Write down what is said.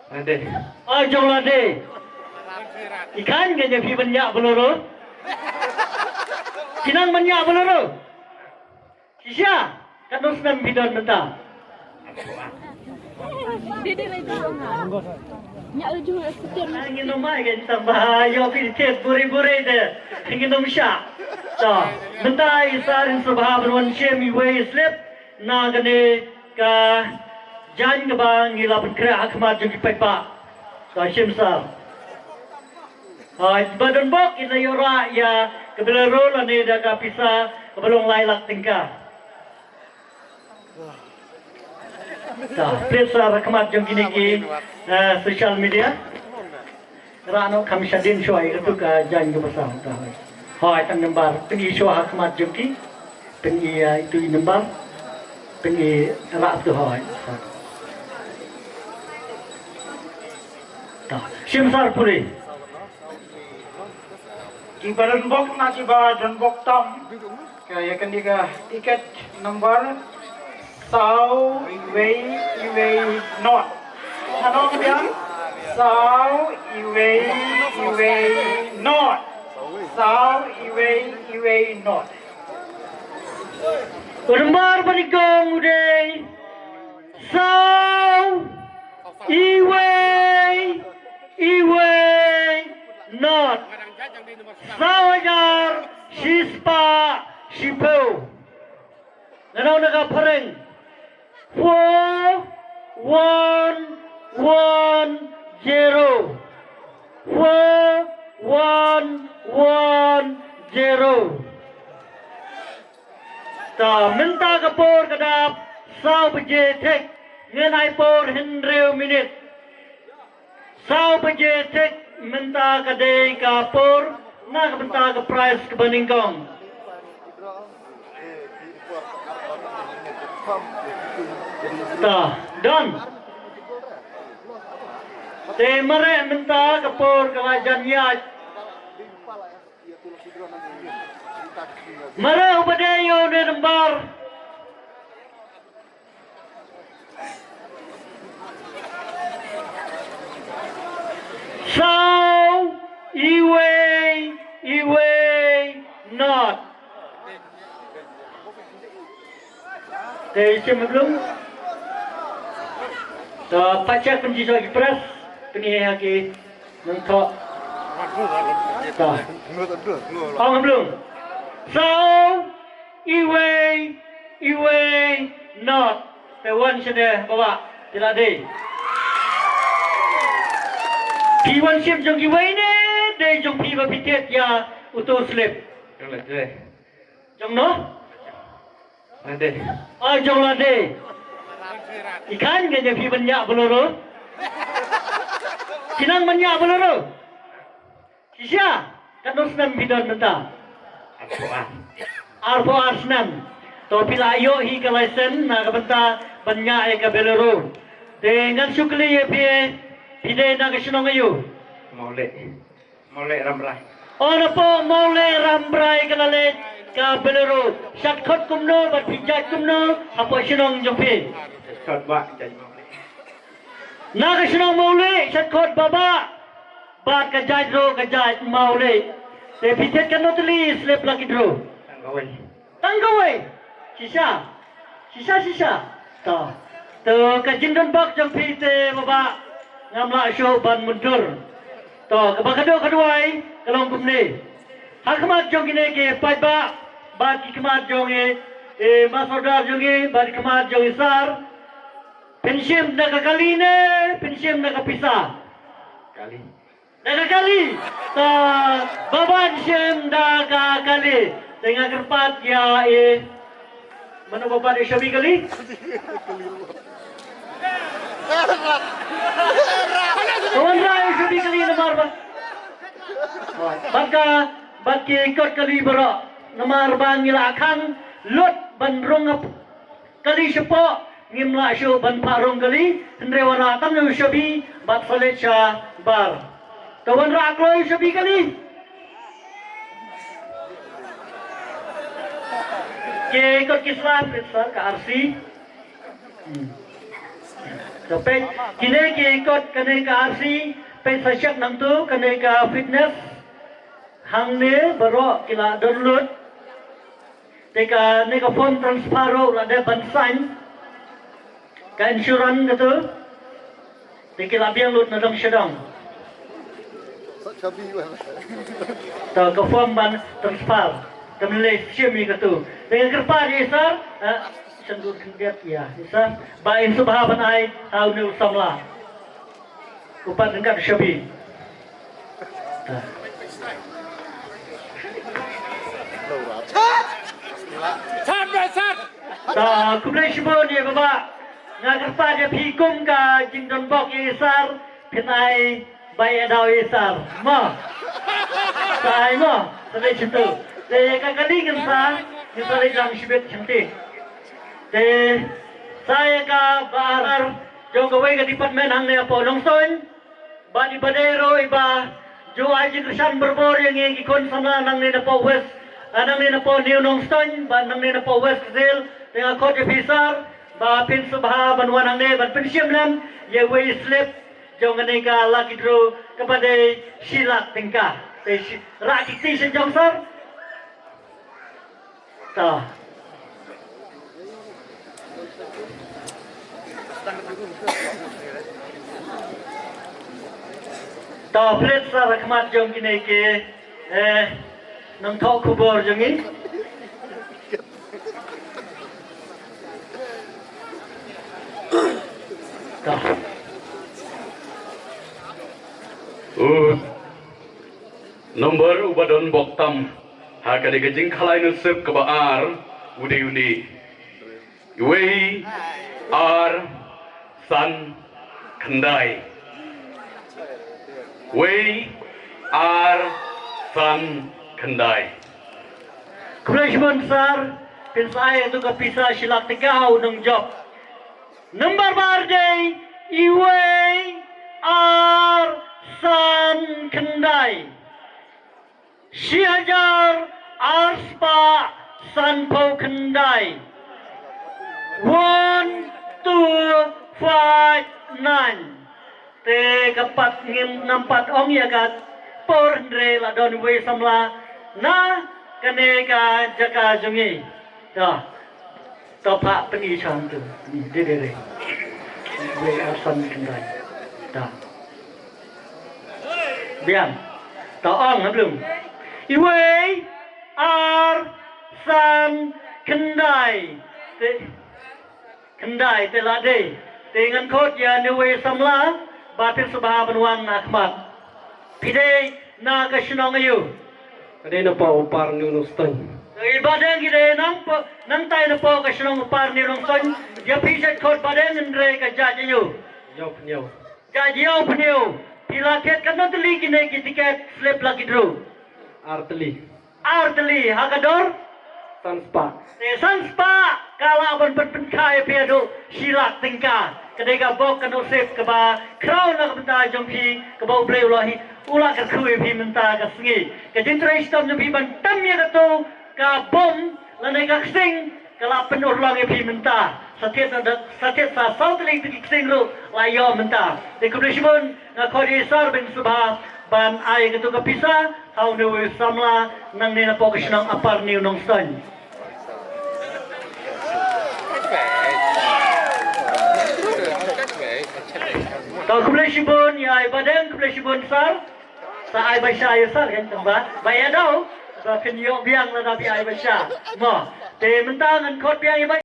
Ade. Oh, jong lade. Ikan kaya pi banyak beluru. Kinang banyak beluru. Kisah, kan terus nam bidon mentah. Dede lagi. Nyak lu juga setir. Ingin nomai kan tambah yo pi tes buri-buri de. Ingin nom syak. So, mentah isarin subha berwan shemi way slip na gane ka jan ke bang ngila bergerak akmat juga pepa. So, shim sa. Badan bok ina yora ya kebelaro la ne da ka pisa kebelong lailak tingkah. Pesa rakamat jong kini ki social media. Rano kami sadin shoai itu ka jan ke besar. Hai tang nembar pengi shoa rakamat jong ki pengi itu nembar pengi rak tu hai. Simsar puri. Di badan bok na ci ba dan bok tam kaya kan diga tiket number sau iwei not ano dia sau iwei not sau iwei not Urmar banikong uday Saw Iway Not Sawajar Shispa Shipo Nanaw nakapareng 4110 4110 Ta minta kapor kadap Saw pajetek Ngenay por henreu minit Saw pajetek minta kadai kapor Nak minta ke price ke baningkong Ta done Te mare minta kapor kelajan yaj Mare upadeyo ne nembar Saw Iway Not Te cemulung Ta pacak penji soal pres Peni haki Nontok Ta Ang belum Saw Iway Not Te wan sede bawa Tidak ada Piwan sim jong iway ne De jong piwa pitet ya Uto slip Jong lade. Jong no Ade. Oh jong lade Ikan kaya pi banyak beluru Kinang banyak beluru Kisah Kan terus nam bidon mentah Arfo Arsnam To pila ayo hi ke lesen Na ke benta banyak ya ke beluru Dengan sukli ya pi Pide na ke sinong ayo Mole ramrai. Ono po mole rambrai ke lalet Ka beluru Syakot kumno Bat pijat kumno Apa sinong jompi Shot ba jadi mole. Na ke sinong mole Syakot baba Bat ke jadro ke jad mole Te pitet kan notli Slip lagi dro Tanggawai. Tanggawai Sisa Ta To ke jindon bak jompi te baba Ngamla show ban mundur To kebakado keduai Kalong kumni Hakmat jong kini ke paiba Bat kikmat jong Masodar jong Bat kikmat jong isar Pensim na kakali ne Pensim na kapisa Kali. Na kakali Ta baban sim na kakali Tengah kerpat ya Mana bapak dia syabi kali Kawan raya syabi kali nomor ba Bat ke ikut kali berak Nomor ba ngila akang Lut ban rongap Kali sepo Ngimla syu ban parong kali Hendre wana tam yu syabi Bat falit sya bar Kawan raya kloy syabi kali Ke ikut kisah Ke RC Tapi kini ikut keneka RC, pesasak nang tu keneka fitness, hang ni baru kila download, teka neka phone transfer ada bansan, ke insurans gitu, teka labiang lut nadang sedang, tak ke phone ban transfer, kemilih siapa gitu, dengan kerpa je sir. Sendul kendiat ya, isa bain subhaban ai au nu samla. Upat dekat syabi. Ta kumlai shibon ye baba. Ngagar pa je phikum ka jingdon bok ye sar pinai bai adau ye sar. Ma. Sai mo, sampai situ. Le ka kali kan sa, kita lagi shibet cantik. Saya ka barar jong gawai ka department hang na po longson ba di badero iba jo aji krisan berbor yang ikon sana nang ni na po west nang ni na po new longson ba nang ni na po west zil dengan kod officer ba pin subha banwan hang ne ban pensiam nan ye way slip jong ni ka laki dro kepada silak tingkah rakik ti sejong sar ta ta plet sa rakhmat jong kini ke nang thok kubor jong ni ta nomor ubadon boktam hakade gejing khalai nusep kebaar udi wei ar san kendai wei ar san kendai Krishman sir pinsai itu kapisa silak tegau nung job number bar day iwei ar san kendai Sihajar arspa san po kendai 1 2 5 9 te kapat ngim nampat ong yagat por ndre la don we samla na kane ka jaka jungi da to pa peni chang tu ni de we asan kendai da biam to ong belum iwe ar san kendai kendai te la de dengan kod ya newe samla batin subha banwan akhmat pide na ka shnong ayu Ada na pa upar ni nustan. ibadan gide nang tai na po ka shnong par ni rong son ya piset kod badan ndre ka ja ayu Yaw penyaw. ja jiao pneu pila ket kan tli kine ki tiket slip lagi dru artli hakador Tanspa. Sanspa kala ban penkai pedo silak tingka kedega bok kan osep keba crown nak benta jompi keba ublei ulahi ula ka khui pi menta ka singi ke jintre istam jompi ban tam ya to ka bom lanai ka sing kala penur lang pi menta satet sa south link ti sing lu layo menta de kubishmun na khori sar bin subha ban ai ke to ka pisa hau ne we samla nang ne na pokish nang apar ni nong stan Kau kumulashibun ya ibadan kumulashibun sar sa ay basya ya sar kan tamba bayadaw sa kinyo biang na nabi ay basya mo te mentangan kot biang